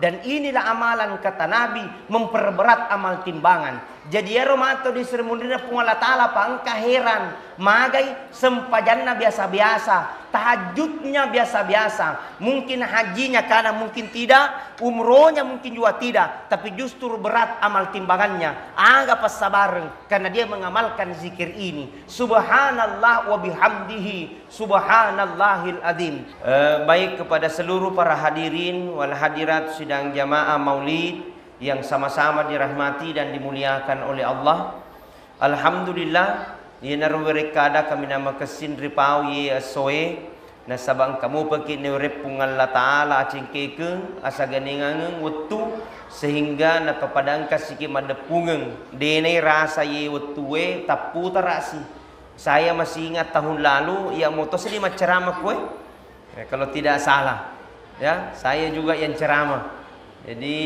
Dan inilah amalan kata Nabi memperberat amal timbangan. Jadi ya romato di sermundina pung Allah Ta'ala pangka heran. Magai sempajanna biasa-biasa. Tahajudnya biasa-biasa. Mungkin hajinya karena mungkin tidak. Umrohnya mungkin juga tidak. Tapi justru berat amal timbangannya. Agak pas sabar. Karena dia mengamalkan zikir ini. Subhanallah wa bihamdihi. Subhanallahil azim. Baik kepada seluruh para hadirin wal hadirat sidang jamaah maulid yang sama-sama dirahmati dan dimuliakan oleh Allah. Alhamdulillah, ina ruwerekada kami nama kesin ripau ye soe na sabang kamu peki neurep pungal Allah Ta'ala acingkekeng asa ganengangeung wetu sehingga na kepadang kasiki madepungeng denai rasa ye wetu we tapu tarasi. Saya masih ingat tahun lalu ya motos ini ceramah kue kalau tidak salah ya, saya juga yang ceramah. Jadi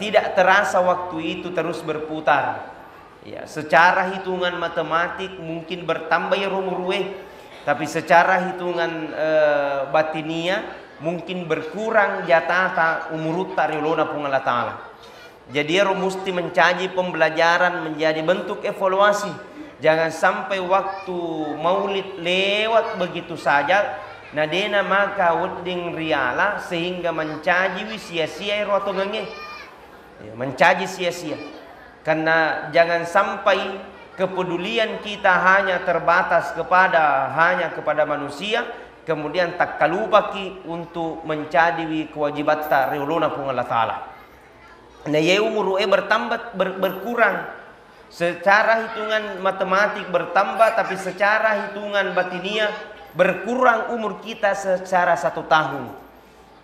tidak terasa waktu itu terus berputar. Ya, secara hitungan matematik mungkin bertambah ya rumurwe, tapi secara hitungan batinia mungkin berkurang jatah umurut tariulona pung Allah Ta'ala. Jadi mesti mencaji pembelajaran menjadi bentuk evaluasi. Jangan sampai waktu maulid lewat begitu saja. Nadena maka wedding riala sehingga mencaji sia-sia roto ngenge. Ya, mencaji sia-sia. Karena jangan sampai kepedulian kita hanya terbatas hanya kepada manusia, kemudian tak kalupaki untuk mencaji kewajiban riuluna pung Allah Ta'ala. Nah, ye umur bertambah berkurang. Secara hitungan matematik bertambah, tapi secara hitungan batinia berkurang umur kita secara 1 tahun.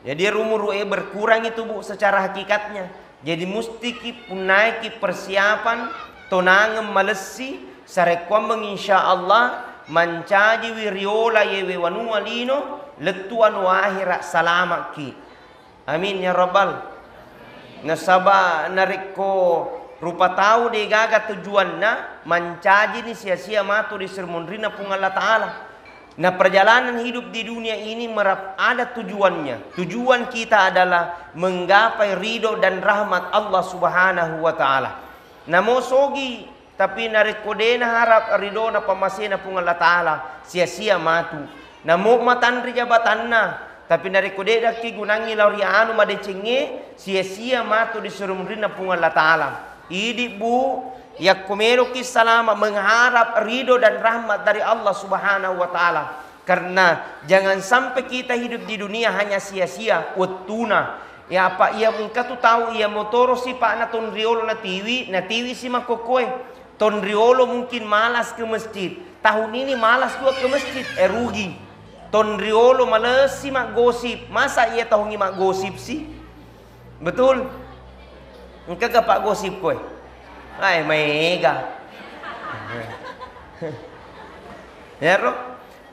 Jadi umur berkurang itu bu secara hakikatnya. Jadi mesti punaiki persiapan tonangem malesi sarekwambeng insyaallah mancaji wiriola yewe wanua lino letuan wahira salamaki. Amin ya rabbal. Nasaba nariko rupa tahu de gaga tujuanna mancaji ni sia-sia matu di sermundrina pung Allah Ta'ala. Nah, perjalanan hidup di dunia ini ada tujuannya. Tujuan kita adalah menggapai ridho dan rahmat Allah Subhanahu wa Ta'ala. Nah, mosogi tapi narekodena harap ridho na pamasena pung Allah Ta'ala sia-sia matu. Nah, mo matandri jabatanna tapi narekodena ki gunangi laurianu madecenge sia-sia matu di sermundrina pung Allah Ta'ala. Idi bu ya kumelo kisalama mengharap ridho dan rahmat dari Allah Subhanahu wa Ta'ala. Karena jangan sampai kita hidup di dunia hanya sia-sia wettuna. Ya apa ia mungka tu tahu ia motoro si pak na ton riolo na tiwi si makokoy. Ton riolo mungkin malas ke masjid. Tahun ini malas juga ke masjid, rugi. Ton riolo malas si mak gosip. Masa ia tahun ini mak gosip sih? Betul? Engkau ke pak gosip koy. Ay, mega. Ya, roh?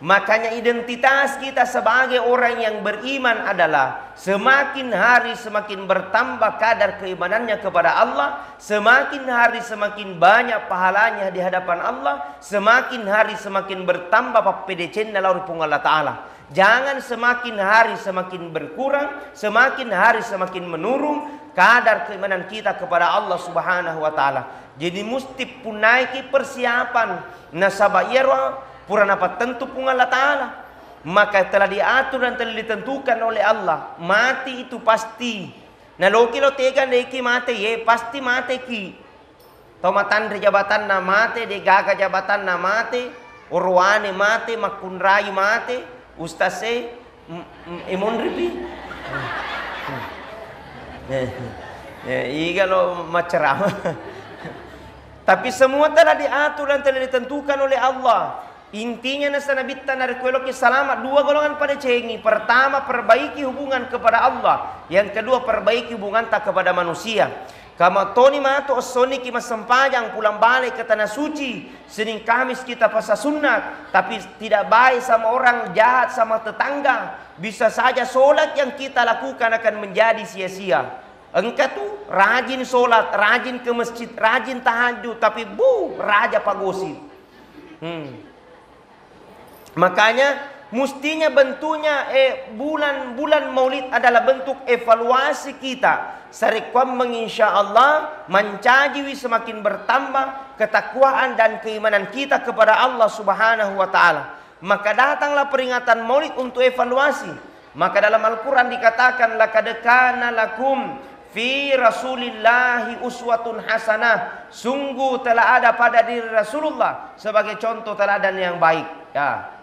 Makanya identitas kita sebagai orang yang beriman adalah semakin hari semakin bertambah kadar keimanannya kepada Allah, semakin hari semakin banyak pahalanya di hadapan Allah, semakin hari semakin bertambah PDC lauri pung Allah Ta'ala. Jangan semakin hari semakin berkurang, semakin hari semakin menurun kadar keimanan kita kepada Allah Subhanahu wa Ta'ala. Jadi mesti punaiki persiapan nasabah purana tentu pun Allah Ta'ala. Maka telah diatur dan telah ditentukan oleh Allah. Mati itu pasti. Nah loki lo tegan deki mati ye pasti mati ki. Tomatan jabatan na mati, de gaga jabatan na mati, urwane mati, makunrayu mati. Ustase imon ripi. Iga lo macerama. Tapi semua telah diatur dan telah ditentukan oleh Allah. Intinya nasa nabitta narikuelo ki selamat 2 golongan pada cengi. Pertama, perbaiki hubungan kepada Allah. Yang kedua, perbaiki hubungan tak kepada manusia. Kama toni mato osoni ki masempajang pulang balik ke tanah suci. Senin Kamis kita pasal sunat, tapi tidak baik sama orang, jahat sama tetangga. Bisa saja solat yang kita lakukan akan menjadi sia-sia. Engkau tuh rajin solat, rajin ke masjid, rajin tahajud, tapi raja pagosip. Makanya Mestinya bentuknya bulan Maulid adalah bentuk evaluasi kita. Sarikwam menginsya Allah mencaji semakin bertambah ketakwaan dan keimanan kita kepada Allah Subhanahu wa taala. Maka datanglah peringatan Maulid untuk evaluasi. Maka dalam Al-Qur'an dikatakan laqad kana lakum fi Rasulillahi uswatun hasanah. Sungguh telah ada pada diri Rasulullah sebagai contoh teladan yang baik. Ya.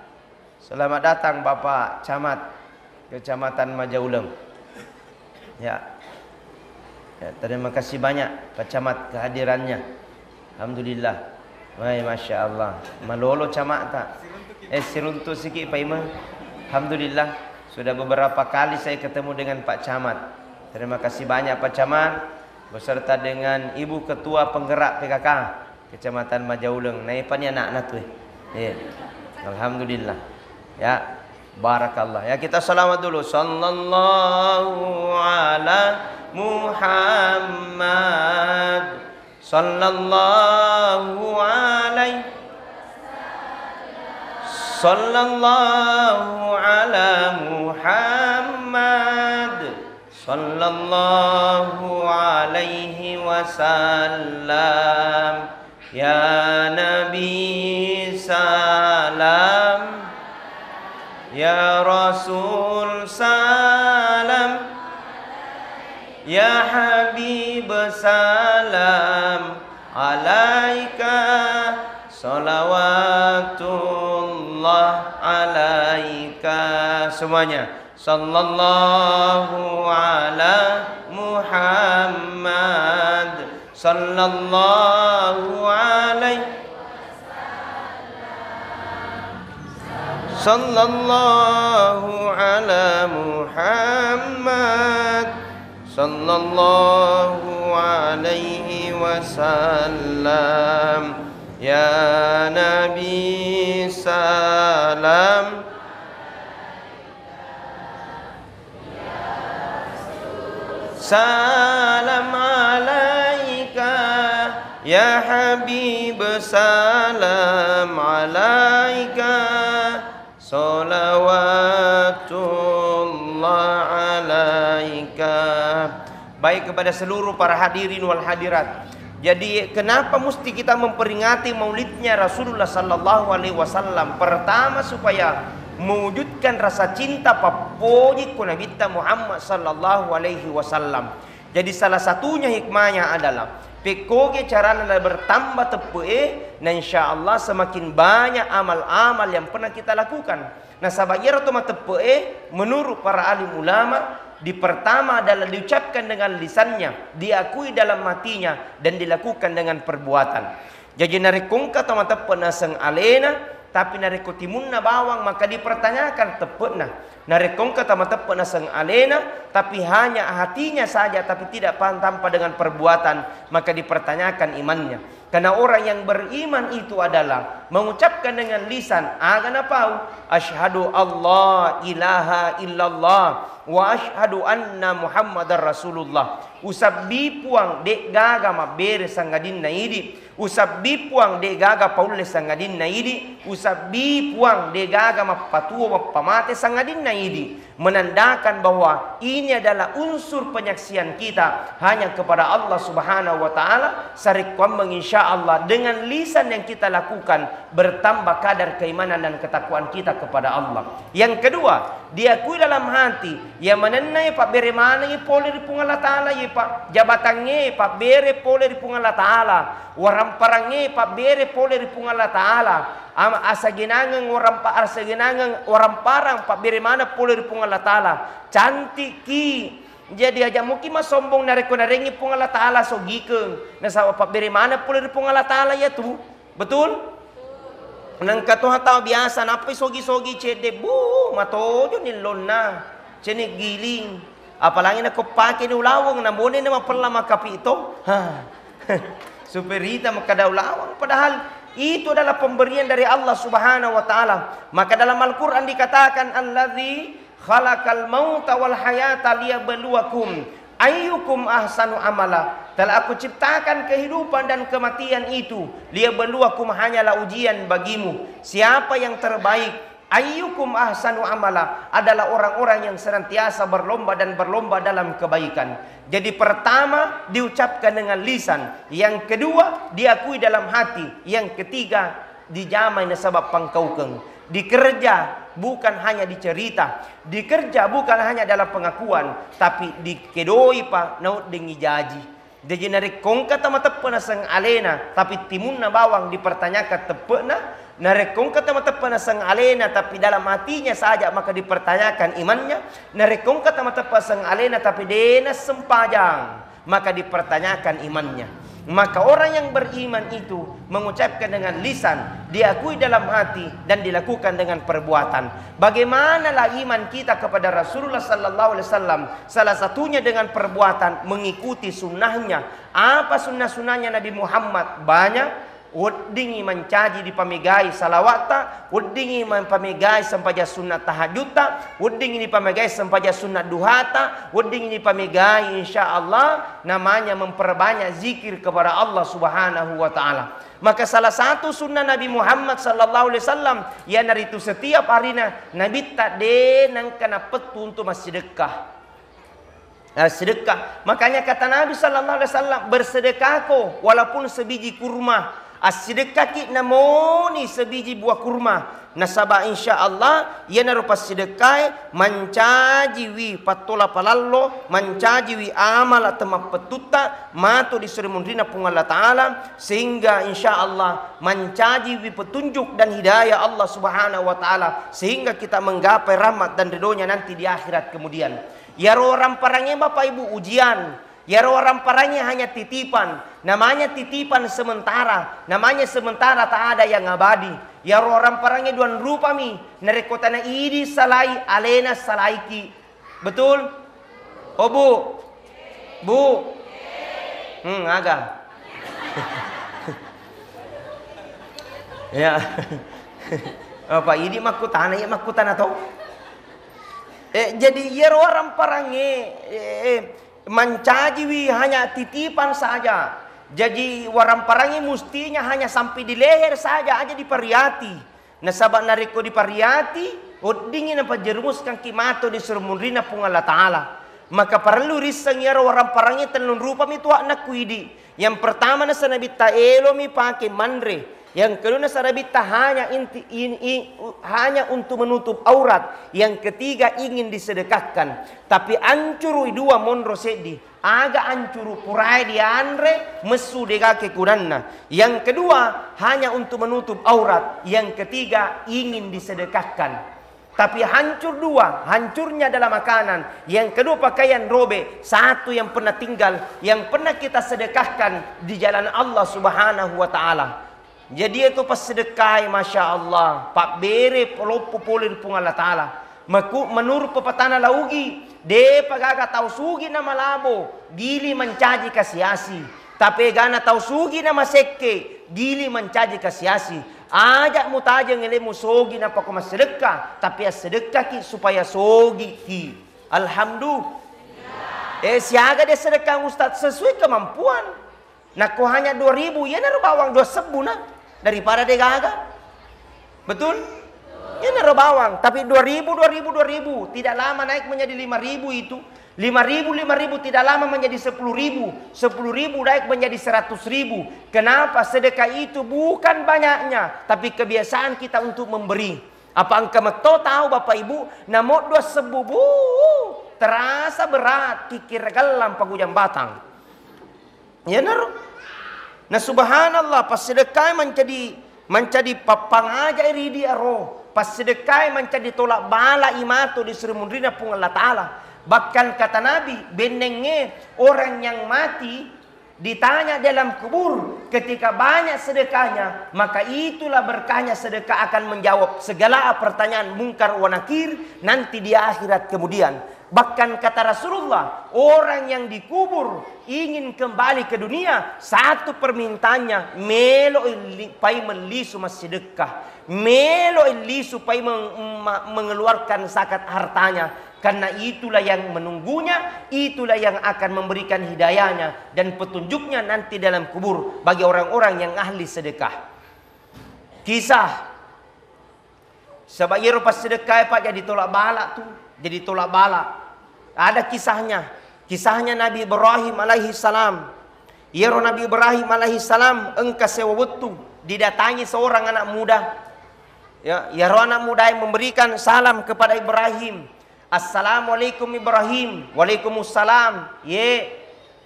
Selamat datang Bapak Camat Kecamatan Majaulem. Ya. Terima kasih banyak Pak Camat kehadirannya. Alhamdulillah. Masya Allah. Malolo camat tak? Siruntuk sikit Pak Imam. Alhamdulillah. Sudah beberapa kali saya ketemu dengan Pak Camat. Terima kasih banyak Pak Camat beserta dengan Ibu Ketua Penggerak PKK Kecamatan Majauleng. Naipannya anak-anak tuh. Ya. Alhamdulillah. Ya, barakallah. Ya, kita salawat dulu. Sallallahu ala Muhammad. Sallallahu alaihi. Sallallahu ala Muhammad. Sallallahu alaihi wasallam. Ya Nabi salam. Ya Rasul salam. Ya Habib salam. Alaika salawatullah alaika. Semuanya. Sallallahu ala Muhammad. Sallallahu alaihi. Sallallahu ala Muhammad. Sallallahu alaihi wasallam. Ya Nabi salam. Salam alaika. Ya Habib salam alaika. Salawatullah alaika. Baik kepada seluruh para hadirin wal hadirat. Jadi kenapa mesti kita memperingati maulidnya Rasulullah sallallahu alaihi wasallam? Pertama supaya mewujudkan rasa cinta papoji ku Nabi Muhammad sallallahu alaihi wasallam. Jadi salah satunya hikmahnya adalah pekoge carana bertambah tepe, nah insyaallah semakin banyak amal-amal yang pernah kita lakukan. Nah sabayar atau tepe menurut para alim ulama di pertama adalah diucapkan dengan lisannya, diakui dalam hatinya dan dilakukan dengan perbuatan. Jadi narikungka atau tepe naseng alena tapi nareko timunna bawang maka dipertanyakan tepena. Narekongka tama tepena sang alena tapi hanya hatinya saja tapi tidak tanpa dengan perbuatan maka dipertanyakan imannya. Karena orang yang beriman itu adalah mengucapkan dengan lisan agan apa? Asyhadu Allah ilaha illallah wa asyhadu anna Muhammadar Rasulullah. Usabbi puang dek gaga mabere sangadin na idi. Usabbi puang dek gaga paule sangadin na idi. Usabbi puang dek gaga mapatuo mapamate sangadin na idi. Menandakan bahwa ini adalah unsur penyaksian kita hanya kepada Allah Subhanahu wa taala. Sarikwam menginsyaallah dengan lisan yang kita lakukan bertambah kadar keimanan dan ketakwaan kita kepada Allah. Yang kedua, diakui dalam hati ya menenai pak bere mana ye pole di pungala taala ye pak jabatannya pak bere pole di pungala taala waramparangnya pak bere pole di pungala taala ama asa ginangang asa ginangang parang pak bere mana pole di pungala taala cantik ki. Jadi aja mungkin mas sombong nareko narengi pungala taala sogikeun na sa pak bere mana pole di pungala taala ya tu betul. Nang katuha tao biasa napi sogi-sogi cede bu matojo nilon na cene giling apalagi na kopake ni ulawang na mone na mapala makapito ha superita makadaulawang padahal itu adalah pemberian dari Allah Subhanahu wa taala. Maka dalam Al-Qur'an dikatakan allazi khalaqal mauta wal hayata liyabluwakum ayyukum ahsanu amala. Telah aku ciptakan kehidupan dan kematian itu liyabluwakum hanyalah ujian bagimu siapa yang terbaik Ayyukum ahsanu amala adalah orang-orang yang senantiasa berlomba dan berlomba dalam kebaikan. Jadi pertama diucapkan dengan lisan, yang kedua diakui dalam hati, yang ketiga dijamai nasabab pangkaukeng. Dikerja bukan hanya dicerita, dikerja bukan hanya dalam pengakuan, tapi dikedoi pa naut dengi jaji. Jadi narik kongka tama tepena sang alena, tapi timunna bawang dipertanyakan tepena. Narekong kata mata panasang alena tapi dalam hatinya saja maka dipertanyakan imannya. Narekong kata mata pasang alena tapi denas sempajang maka dipertanyakan imannya. Maka orang yang beriman itu mengucapkan dengan lisan, diakui dalam hati dan dilakukan dengan perbuatan. Bagaimanalah iman kita kepada Rasulullah sallallahu alaihi wasallam? Salah satunya dengan perbuatan, mengikuti sunnahnya. Apa sunnah-sunnahnya Nabi Muhammad? Banyak. Udingi mencaji di pamigai salawata, udingi pamigai sampaja sunat tahajudta, udingi di pamigai sampaja sunat duhata, udingi di pamigai insyaallah namanya memperbanyak zikir kepada Allah Subhanahu wa taala. Maka salah satu sunnah Nabi Muhammad sallallahu alaihi wasallam yang dari itu setiap harinya Nabi tak denang kana petu untuk sedekah. Sedekah. Makanya kata Nabi sallallahu alaihi wasallam, bersedekah ko walaupun sebiji kurma. As-sedekah ki namoni sebiji buah kurma. Nasaba insyaallah ia narupas sedekah mancaji wi patola palallo, mancaji wi amal atama petuta matu di seremundrina pung Allah taala, sehingga insyaallah mancaji wi petunjuk dan hidayah Allah Subhanahu wa taala, sehingga kita menggapai rahmat dan ridhonya nanti di akhirat kemudian. Ya orang parangnya Bapak Ibu ujian. Ya orang parangnya hanya titipan. Namanya titipan sementara. Namanya sementara tak ada yang abadi. Ya orang parangnya duan rupa mi. Narekotana idi salai alena salaiki. Betul? Oh bu? Bu? Agak. Ya. Apa ini makutana ya makutana tau? Jadi ya orang parangnya mancaji hanya titipan saja. Jadi warang parangi mustinya hanya sampai di leher saja aja dipariati. Nasabak nariko dipariati, dingin apa jerumuskan kimato di surmurina pung Allah Ta'ala. Maka perlu risang ya warang parangi tenun rupa itu anak kuidi. Yang pertama nasa Nabi Ta'elo mi pakai mandre. Yang kedua sarabita hanya untuk menutup aurat. Yang ketiga ingin disedekahkan. Tapi ancuru dua mondro sedi. Aga ancuru purai di andre mesu dega kekunanna. Yang kedua hanya untuk menutup aurat. Yang ketiga ingin disedekahkan. Tapi hancur dua, hancurnya dalam makanan. Yang kedua pakaian robe, satu yang pernah tinggal, yang pernah kita sedekahkan di jalan Allah Subhanahu wa taala. Jadi itu pas sedekah, masya Allah, pak bere polopo polin pung Allah Taala. Menurut pepatana laugi, de pagaga tahu sugi nama labo, gili mencaji kasiasi. Tapi gana tahu sugi nama sekke, gili mencaji kasiasi. Ajak mutaja ngelemu sogi napa koma sedekah, tapi ya sedekah ki supaya sogi ki. Alhamdulillah. Siaga de sedekah Ustaz sesuai kemampuan. Nah kok hanya 2.000, ya naruh bawang 2 sebu nah. Daripada dia gagal. Betul? Ya naruh bawang. Tapi 2.000. Tidak lama naik menjadi 5.000 itu. 5.000 tidak lama menjadi 10.000. 10.000 naik menjadi 100.000. Kenapa? Sedekah itu bukan banyaknya, tapi kebiasaan kita untuk memberi. Apa engkau tahu Bapak Ibu? Namok 2 sebu. Terasa berat. Kikir galam pagujang batang. Ya naruh. Nah subhanallah pas sedekah menjadi papang aja iri dia roh. Pas sedekah menjadi tolak bala imato di seremundrina pung Allah Ta'ala. Bahkan kata Nabi, benengnya orang yang mati ditanya dalam kubur ketika banyak sedekahnya, maka itulah berkahnya sedekah akan menjawab segala pertanyaan mungkar wa nakir nanti di akhirat kemudian. Bahkan kata Rasulullah, orang yang dikubur ingin kembali ke dunia, satu permintaannya, melo pai melisu mas sedekah, melo lisu pai mengeluarkan zakat hartanya, karena itulah yang menunggunya, itulah yang akan memberikan hidayahnya dan petunjuknya nanti dalam kubur bagi orang-orang yang ahli sedekah. Kisah Sebab iro pas sedekah Pak jadi tolak balak tuh. Jadi tolak balak. Ada kisahnya. Kisahnya Nabi Ibrahim alaihi salam. Iro Nabi Ibrahim alaihi salam engka sewa wetu didatangi seorang anak muda. Ya, iro anak muda yang memberikan salam kepada Ibrahim. Assalamualaikum Ibrahim. Waalaikumsalam. Ye,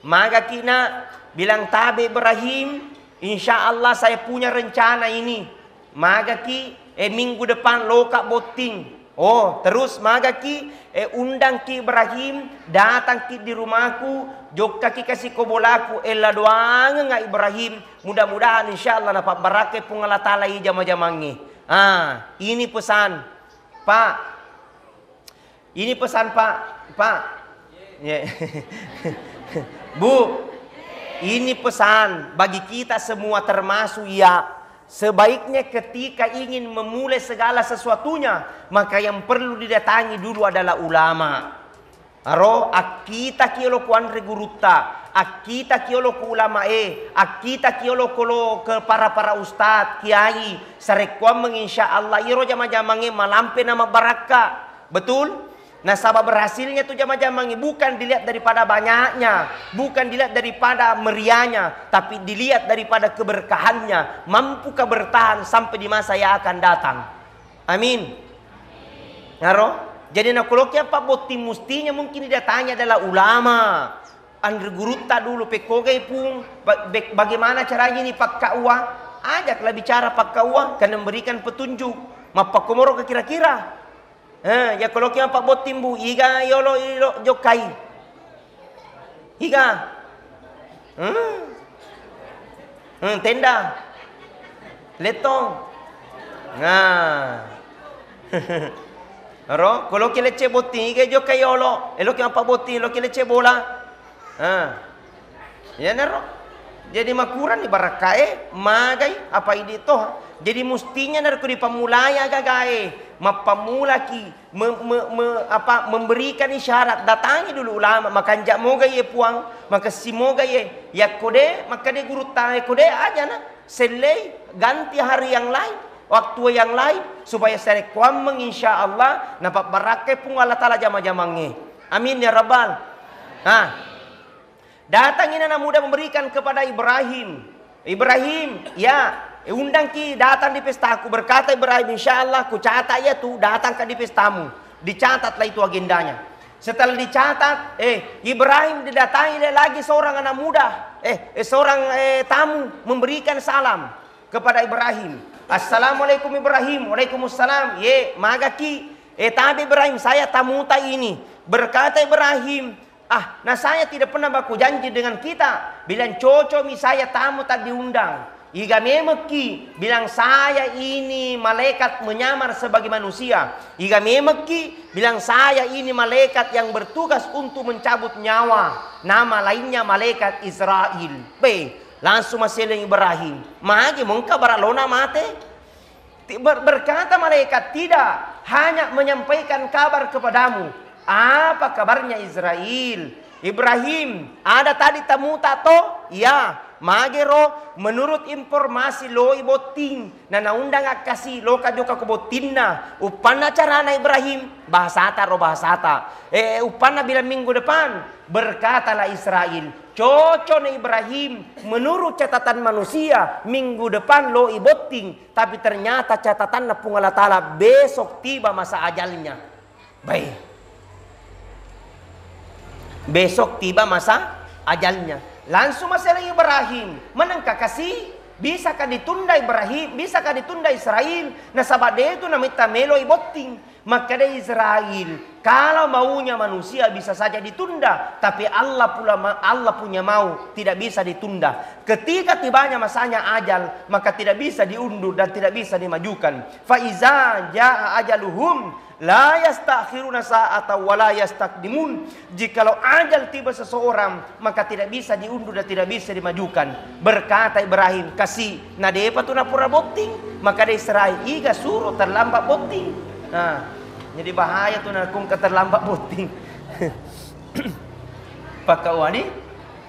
maka kina bilang tabe Ibrahim, insya Allah saya punya rencana ini. Maka ki minggu depan loka boting. Oh, terus maka ki undang ki Ibrahim datang ki di rumahku, jokka ki kasih kobolaku ella doang nggak Ibrahim. Mudah-mudahan insya Allah dapat barakai pungala talai jama-jamangi. Ini pesan, Pak. Ini pesan Pak. Pak. Yeah. Bu, ini pesan bagi kita semua termasuk ya. Sebaiknya ketika ingin memulai segala sesuatunya, maka yang perlu didatangi dulu adalah ulama. Aro akita kiolo ku andre gurutta, akita kiolo ku ulama akita kiolo kolo ke para ustad, kiai, sarekwam menginsya Allah iro jama-jamangi malampe nama baraka. Betul? Nah, sabab berhasilnya tuh jama-jamangi bukan dilihat daripada banyaknya, bukan dilihat daripada meriahnya, tapi dilihat daripada keberkahannya. Mampukah bertahan sampai di masa yang akan datang? Amin. Naro? Jadi nak koloknya Pak Boti mustinya mungkin didatanya adalah ulama. Andre gurutta dulu pekogai pun bagaimana caranya ini Pak Kaua? Ajaklah bicara Pak Kaua kan memberikan petunjuk. Mapak komoro ke kira-kira. Ya kalau kita Pak Botim bu, iga yolo jokai, iga, tenda, letong, nah, ro, kalau kita leceh botim, iga jokai yolo, elo kita Pak Botim, elo kita leceh bola, ya nero. Jadi makuran di barakae, magai apa ini toh? Jadi mustinya dari kudi pamulaya gagae, mapamula ki, memberikan isyarat, datangi dulu ulama, maka jak moga ye puang, maka si moga ye, ya kode, maka de guru tahe kode aja na, selai ganti hari yang lain, waktu yang lain, supaya saya kuam menginsya Allah, nampak barakai pun Allah Taala jama-jamangi. Amin ya Rabbal. Datang ini anak muda memberikan kepada Ibrahim. Ibrahim, ya, undang ki datang di pestaku. Berkata Ibrahim, insya Allah ku catat ya tuh datang ke di pestamu. Dicatatlah itu agendanya. Setelah dicatat, Ibrahim didatangi lagi seorang anak muda. Seorang tamu memberikan salam kepada Ibrahim. Assalamualaikum Ibrahim. Waalaikumsalam. Ye, maka ki, tapi Ibrahim saya tamu ini. Berkata Ibrahim, nah saya tidak pernah baku janji dengan kita. Bilang cocok saya tamu tak diundang. Iga memeki bilang saya ini malaikat menyamar sebagai manusia. Iga memeki bilang saya ini malaikat yang bertugas untuk mencabut nyawa. Nama lainnya malaikat Israel. Langsung masih Ibrahim. Magi mungka baralona mate. Berkata malaikat tidak, hanya menyampaikan kabar kepadamu. Apa kabarnya Israel? Ibrahim, ada tadi tamu tato? Ya, magero menurut informasi lo iboting na naundang kasih lo kajoka kebotinna. Upana carana Ibrahim bahasata ro bahasata. Upana bilang minggu depan berkatalah Israel. Cocok Ibrahim menurut catatan manusia minggu depan lo iboting, tapi ternyata catatan na pung Allah Taala besok tiba masa ajalnya. Baik. Besok tiba masa ajalnya. Langsung masalah Ibrahim. Menangkah kasih? Bisakah ditunda Ibrahim? Bisakah ditunda Israel? Nah sahabat dia itu namanya melo iboting. Maka dia Israel. Kalau maunya manusia bisa saja ditunda. Tapi Allah punya mau. Tidak bisa ditunda. Ketika tibanya masanya ajal. Maka tidak bisa diundur dan tidak bisa dimajukan. Faiza ja'a ajaluhum. La yastakhiruna sa'ata wa la yastaqdimun. Jikalau ajal tiba seseorang, maka tidak bisa diundur dan tidak bisa dimajukan. Berkata Ibrahim, kasih nadepa tu na pura boting, maka dia Israel iga suruh terlambat boting. Nah, jadi bahaya tu na kung terlambat boting. Pakawani,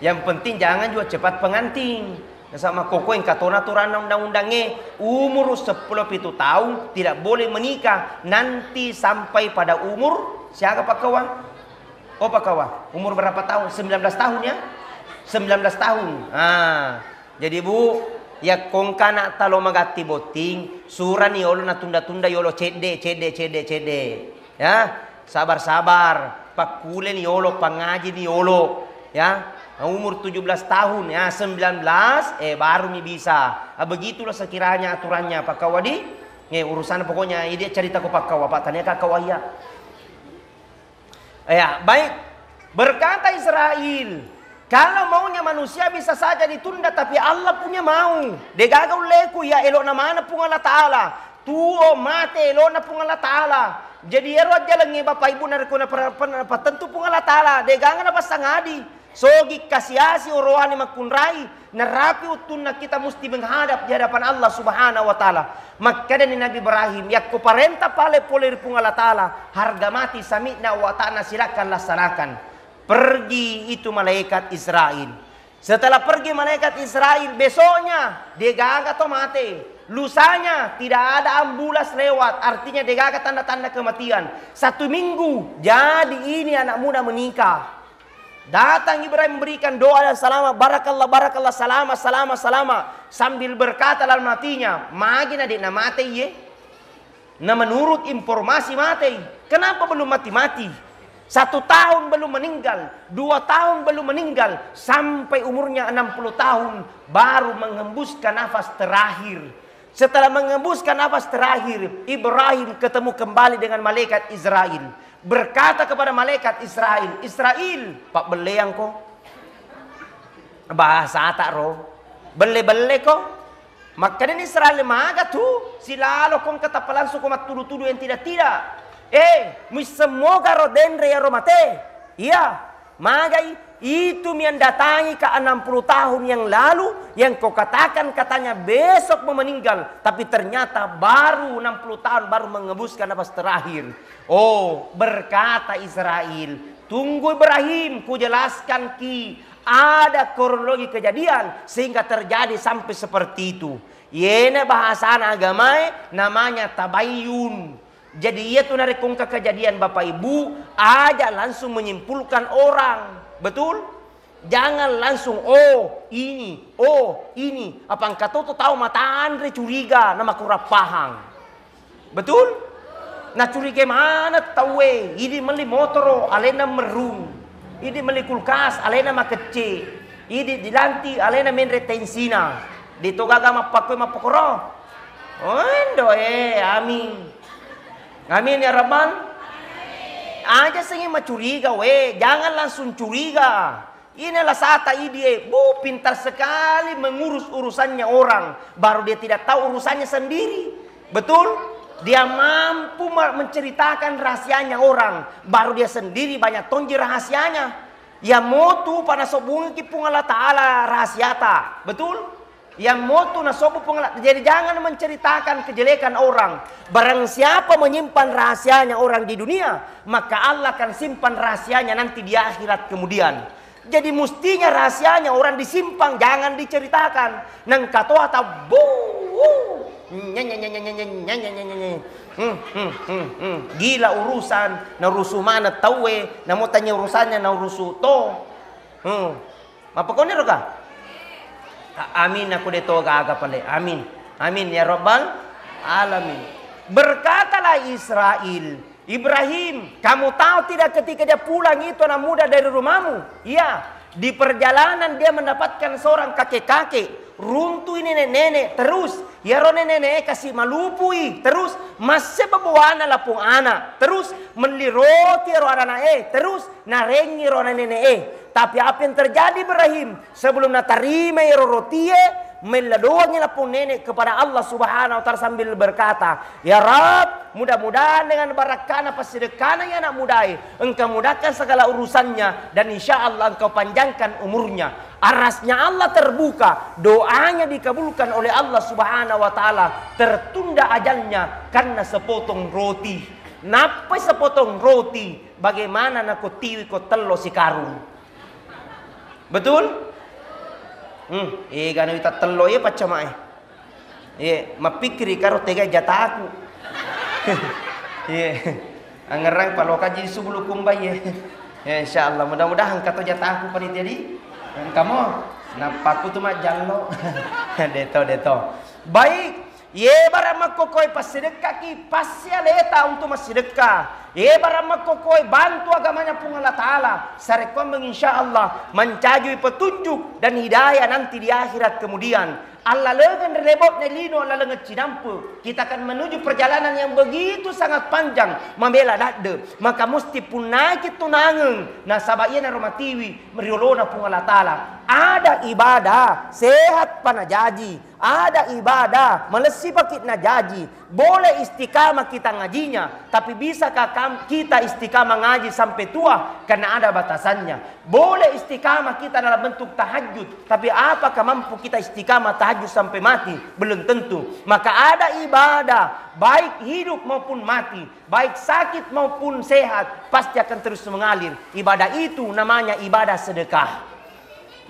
yang penting jangan juga cepat pengantin. Sama koko yang katona aturan undang-undangnya umur 10 tahun tidak boleh menikah nanti sampai pada umur siapa Pak Kawan? Oh Pak Kawan, umur berapa tahun? 19 tahun ya? 19 tahun. Jadi Bu, ya kongkana talo magati boting, surani yolo na tunda-tunda yolo cede. Ya, sabar-sabar. Pak kulen yolo, pangaji ni yolo. Ya, umur 17 tahun ya 19 baru nih bisa. Begitulah sekiranya aturannya Pak Kawadi. Urusan pokoknya ini cerita ke Pak Kawa, Pak tanya Kak Kawaya. Ya, baik. Berkata Israel, kalau maunya manusia bisa saja ditunda, tapi Allah punya mau. Degagaw leku ya elok na mana pung Allah Ta'ala. Tuo mate elok na pung Allah Ta'ala. Jadi erot jalan ngi Bapak Ibu na tentu pung Allah Ta'ala. Degangan na pasangadi. Sogi kasiasi oroani makunrai narapi utunna kita mesti menghadap di hadapan Allah Subhanahu wa taala. Maka dari Nabi Ibrahim yakko parenta pale poler pung Allah taala harga mati sami'na wa ta'na silakan laksanakan. Pergi itu malaikat Israel. Setelah pergi malaikat Israel besoknya dia gagal atau mati. Lusanya tidak ada ambulas lewat, artinya dia gagal tanda-tanda kematian. 1 minggu jadi ini anak muda menikah. Datang Ibrahim memberikan doa dan salama, barakallah, barakallah, salama, sambil berkata dalam hatinya, magina adik na mati ye. Nah menurut informasi mati. Kenapa belum mati-mati? 1 tahun belum meninggal, 2 tahun belum meninggal, sampai umurnya 60 tahun baru menghembuskan nafas terakhir. Setelah menghembuskan nafas terakhir, Ibrahim ketemu kembali dengan malaikat Israel. Berkata kepada malaikat Israel, Israel, Pak beleang ko. Bahasa tak ro. Bele-bele ko. Maka din Israel maga tu. Silalo kong katapalan suko matulu-tulu yang tidak-tidak. Semoga ro denre ya ro mate. Iya, magai. Itu yang datangi ke 60 tahun yang lalu. Yang kau katakan katanya besok mau meninggal. Tapi ternyata baru 60 tahun baru mengembuskan nafas terakhir. Oh, berkata Israel, tunggu Ibrahim, ku jelaskan ki. Ada kronologi kejadian sehingga terjadi sampai seperti itu. Yena bahasa agama namanya tabayun. Jadi itu narik ke kejadian Bapak Ibu, aja langsung menyimpulkan orang. Betul? Jangan langsung oh ini. Apa engkau tuh tahu mata Andre curiga nama kurapahang. Betul? Nah curiga mana tahu ini meli motor alena merung. Ini meli kulkas alena makece. Ini dilanti alena men retensina. Dito gaga mapakoi mapokoro. Ondo amin. Amin ya Rabban. Aja sengin macuriga jangan langsung curiga. Inilah saat ide, pintar sekali mengurus urusannya orang, baru dia tidak tahu urusannya sendiri. Betul? Dia mampu menceritakan rahasianya orang, baru dia sendiri banyak tonji rahasianya. Ya motu pada sobungi kipung Allah Ta'ala rahasiata. Betul? Yang motu nasobu pengelat. Jadi jangan menceritakan kejelekan orang. Barang siapa menyimpan rahasianya orang di dunia, maka Allah akan simpan rahasianya nanti di akhirat kemudian. Jadi mestinya rahasianya orang disimpan, jangan diceritakan. Nang katoa tabu. Gila urusan, narusu mana tawe, namo tanya urusannya narusu to. Apa kau ni roka? Amin aku deto aga pale. Amin. Amin ya Rabbal alamin. Berkatalah Israel, Ibrahim, kamu tahu tidak ketika dia pulang itu anak muda dari rumahmu? Iya, di perjalanan dia mendapatkan seorang kakek-kakek, runtuh ini nenek-nenek, terus ya ro nenek-nenek kasih malupui, terus masih bawa anak lapung anak, terus meliroti ro anak terus narengi ro nenek Tapi apa yang terjadi Ibrahim sebelum natarima rotie meladoanya lapung nenek kepada Allah Subhanahu wa taala sambil berkata, "Ya Rabb, mudah-mudahan dengan barakana pasedekana ya anak mudai, engkau mudahkan segala urusannya dan insya Allah engkau panjangkan umurnya." Arasnya Allah terbuka, doanya dikabulkan oleh Allah Subhanahu wa taala, tertunda ajalnya karena sepotong roti. Napa sepotong roti? Bagaimana nak tiwi ko telo si karung? Betul? Gano ita telo pacama mapikri karo tega jataku. Angerang paloka jadi subulu kumbai insyaallah mudah-mudahan kata jataku panitia di kamu nampaku tuh mah jallo. deto baik bara makokoi pas sedekah ki pasti aleta untuk sedekah. Bara makokoi bantu agamanya pun Allah Ta'ala. Sarekom insyaallah mencajui petunjuk dan hidayah nanti di akhirat kemudian. Allah lengan rebot nelino Allah lengan cidampu. Kita akan menuju perjalanan yang begitu sangat panjang membela dade. Maka mesti pun naik tunangan. Nah sabayana romatiwi meriolona pun Allah Ta'ala. Ada ibadah sehat pana jaji. Ada ibadah melesi pakit na jaji. Boleh istiqamah kita ngajinya. Tapi bisakah kita istiqamah ngaji sampai tua? Karena ada batasannya. Boleh istiqamah kita dalam bentuk tahajud. Tapi apakah mampu kita istiqamah tahajud sampai mati? Belum tentu. Maka ada ibadah. Baik hidup maupun mati. Baik sakit maupun sehat. Pasti akan terus mengalir. Ibadah itu namanya ibadah sedekah.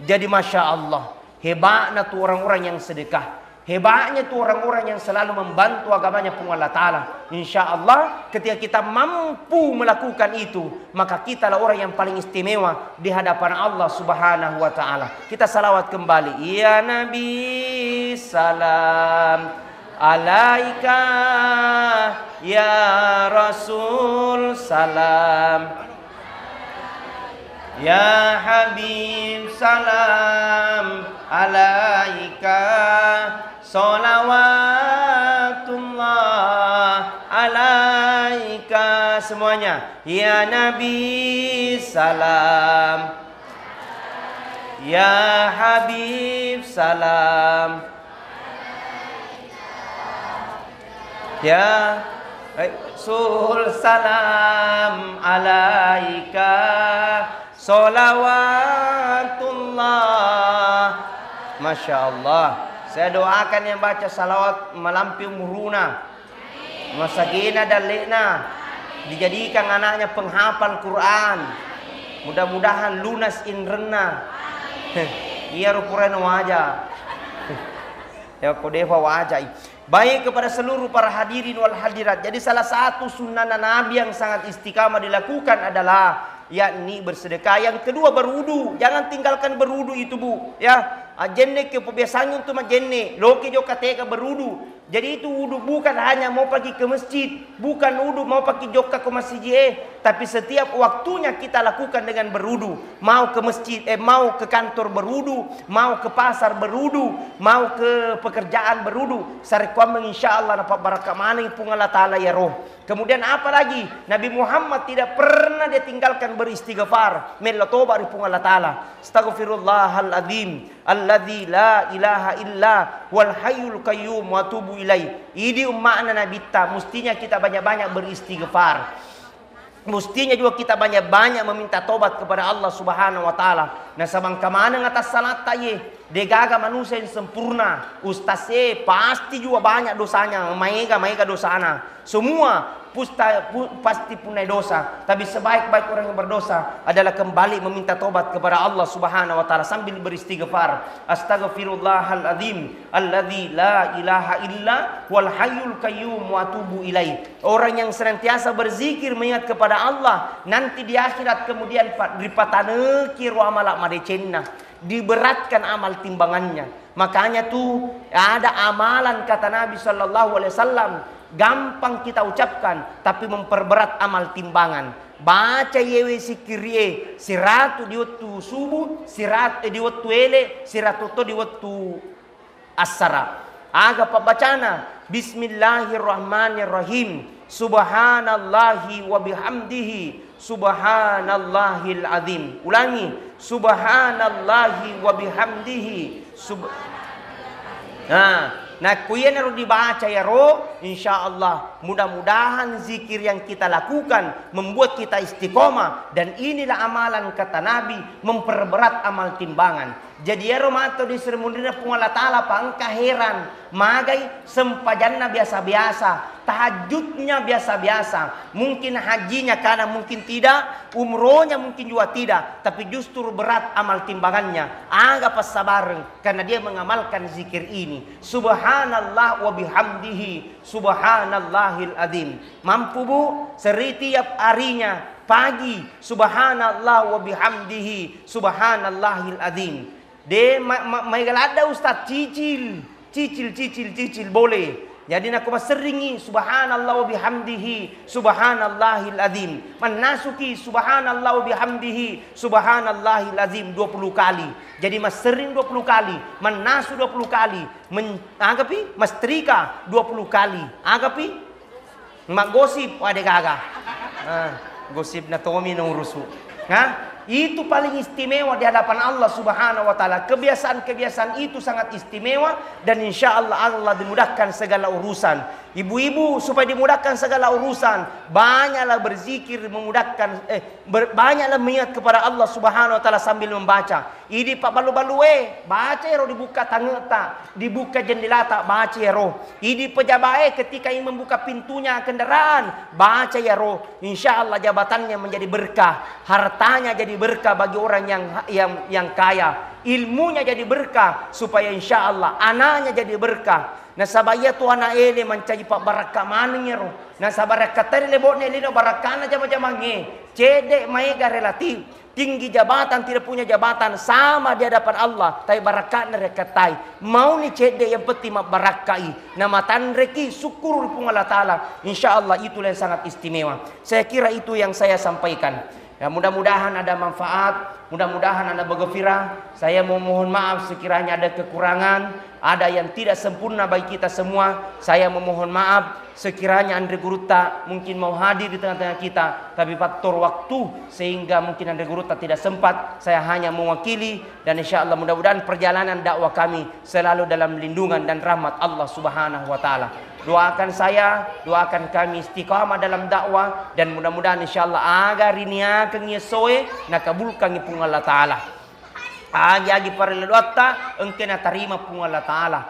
Jadi Masya Allah. Hebatnya tuh orang-orang yang sedekah. Hebatnya tuh orang-orang yang selalu membantu agamanya pun Allah Ta'ala. Insya Allah ketika kita mampu melakukan itu, maka kita lah orang yang paling istimewa di hadapan Allah Subhanahu wa Ta'ala. Kita salawat kembali. Ya Nabi salam alaika, ya Rasul salam, ya Habib salam alaika, salawatullah alaika. Semuanya. Ya Nabi salam, ya Habib salam, ya Rasul salam alaika, salawatullah. Masya Allah. Saya doakan yang baca salawat melampi umuruna, masagina dan lekna, dijadikan anaknya penghafal Quran. Mudah-mudahan lunas inrena. Iya rukuran wajah. Ya kodefa wajah. Baik kepada seluruh para hadirin wal hadirat. Jadi salah satu sunnah Nabi yang sangat istiqamah dilakukan adalah yakni bersedekah. Yang kedua berwudu. Jangan tinggalkan berwudu itu bu. Ya. Jenne ke kebiasaan untuk majenne. Loke jo kateka berwudu. Jadi itu wudu bukan hanya mau pergi ke masjid. Bukan wudu mau pergi joka ke masjid. Tapi setiap waktunya kita lakukan dengan berwudu. Mau ke masjid, mau ke kantor berwudu. Mau ke pasar berwudu. Mau ke pekerjaan berwudu. Sarekwam insyaallah dapat barakah mana pun Allah Ta'ala ya roh. Kemudian apa lagi? Nabi Muhammad tidak pernah dia tinggalkan beristighfar. Mela toba ri pun Allah Ta'ala. Astaghfirullahaladzim. Alladzi la ilaha illa wal hayyul qayyum wa tubu ilaih. Ini makna Nabi ta. Mestinya kita banyak-banyak beristighfar. Mestinya juga kita banyak-banyak meminta tobat kepada Allah Subhanahu wa Ta'ala. Nah sabang kamana ngatas salat taye. Degaga manusia yang sempurna. Ustaz pasti juga banyak dosanya. Maega dosana. Semua pasti punya dosa. Tapi sebaik-baik orang yang berdosa adalah kembali meminta tobat kepada Allah Subhanahu wa Ta'ala sambil beristighfar. Astaghfirullahaladzim alladzi la ilaha illa wal hayyul qayyum wa atubu ilaih. Orang yang senantiasa berzikir mengingat kepada Allah, nanti di akhirat kemudian dipataneki amalak madecenna, diberatkan amal timbangannya. Makanya tuh ada amalan kata Nabi sallallahu alaihi wasallam gampang kita ucapkan tapi memperberat amal timbangan. Baca yewe sikirie siratu di waktu subuh, siratu di waktu ele, siratu to di waktu asara. Aga pembacana Bismillahirrahmanirrahim. Subhanallahi wa bihamdihi subhanallahil azim. Ulangi. Subhanallahi wa bihamdihi Nah kuyen harus dibaca ya roh. Insya Allah mudah-mudahan zikir yang kita lakukan membuat kita istiqomah. Dan inilah amalan kata Nabi memperberat amal timbangan. Jadi ya roh mato di seremundina pun Allah Ta'ala pangka heran. Magai sempajanna biasa-biasa. tahajudnya biasa-biasa, mungkin hajinya kadang mungkin tidak, umrohnya mungkin juga tidak, tapi justru berat amal timbangannya. Anggap sabar karena dia mengamalkan zikir ini. Subhanallah wa bihamdihi subhanallahil azim. Mampu bu setiap harinya pagi subhanallah wa bihamdihi subhanallahil azim. De maigalada ustaz cicil boleh. Jadi aku seringi subhanallah wa bihamdihi subhanallahil azim. Manasuki subhanallah wa bihamdihi subhanallahil azim 20 kali. Jadi mas sering 20 kali, manasu 20 kali, anggapi mas trika 20 kali. Anggapi mak gosip ada kagak. Gosip na Tommy nang rusuh. Itu paling istimewa di hadapan Allah Subhanahu wa taala. Kebiasaan-kebiasaan itu sangat istimewa dan insya Allah dimudahkan segala urusan. Ibu-ibu supaya dimudahkan segala urusan, banyaklah berzikir memudahkan banyaklah mengingat kepada Allah Subhanahu wa taala sambil membaca. Ini Pak balu-balu baca ero dibuka tangeta, dibuka jendela tak baca ero. Ini pejabat ketika ingin membuka pintunya kendaraan, baca ero. Insya Allah jabatannya menjadi berkah, hartanya jadi berkah bagi orang yang kaya, ilmunya jadi berkah supaya insya Allah anaknya jadi berkah. Nah sabaya tu anak ele mencari pak barakah mananya ro. Nah sabarakah tadi leboknya lino barakana jama-jamange. Cedek mega relatif. Tinggi jabatan tidak punya jabatan sama di hadapan Allah. Tapi barakatnya rekatai. Mau ni cedek yang penting mak barakai. Nama tanreki syukur pun Allah Ta'ala. Insya Allah itulah yang sangat istimewa. Saya kira itu yang saya sampaikan. Ya, mudah-mudahan ada manfaat, mudah-mudahan ada bergembira. Saya mau mohon maaf sekiranya ada kekurangan, ada yang tidak sempurna bagi kita semua. Saya memohon maaf sekiranya Andre Guruta mungkin mau hadir di tengah-tengah kita, tapi faktor waktu sehingga mungkin Andre Guruta tidak sempat. Saya hanya mewakili dan insya Allah mudah-mudahan perjalanan dakwah kami selalu dalam lindungan dan rahmat Allah Subhanahu wa taala. Doakan saya, doakan kami istiqamah dalam dakwah dan mudah-mudahan insyaallah agar ini akan nyesoe nakabulkan pun Allah Ta'ala. Agi para leluata engkau terima pun Allah Ta'ala.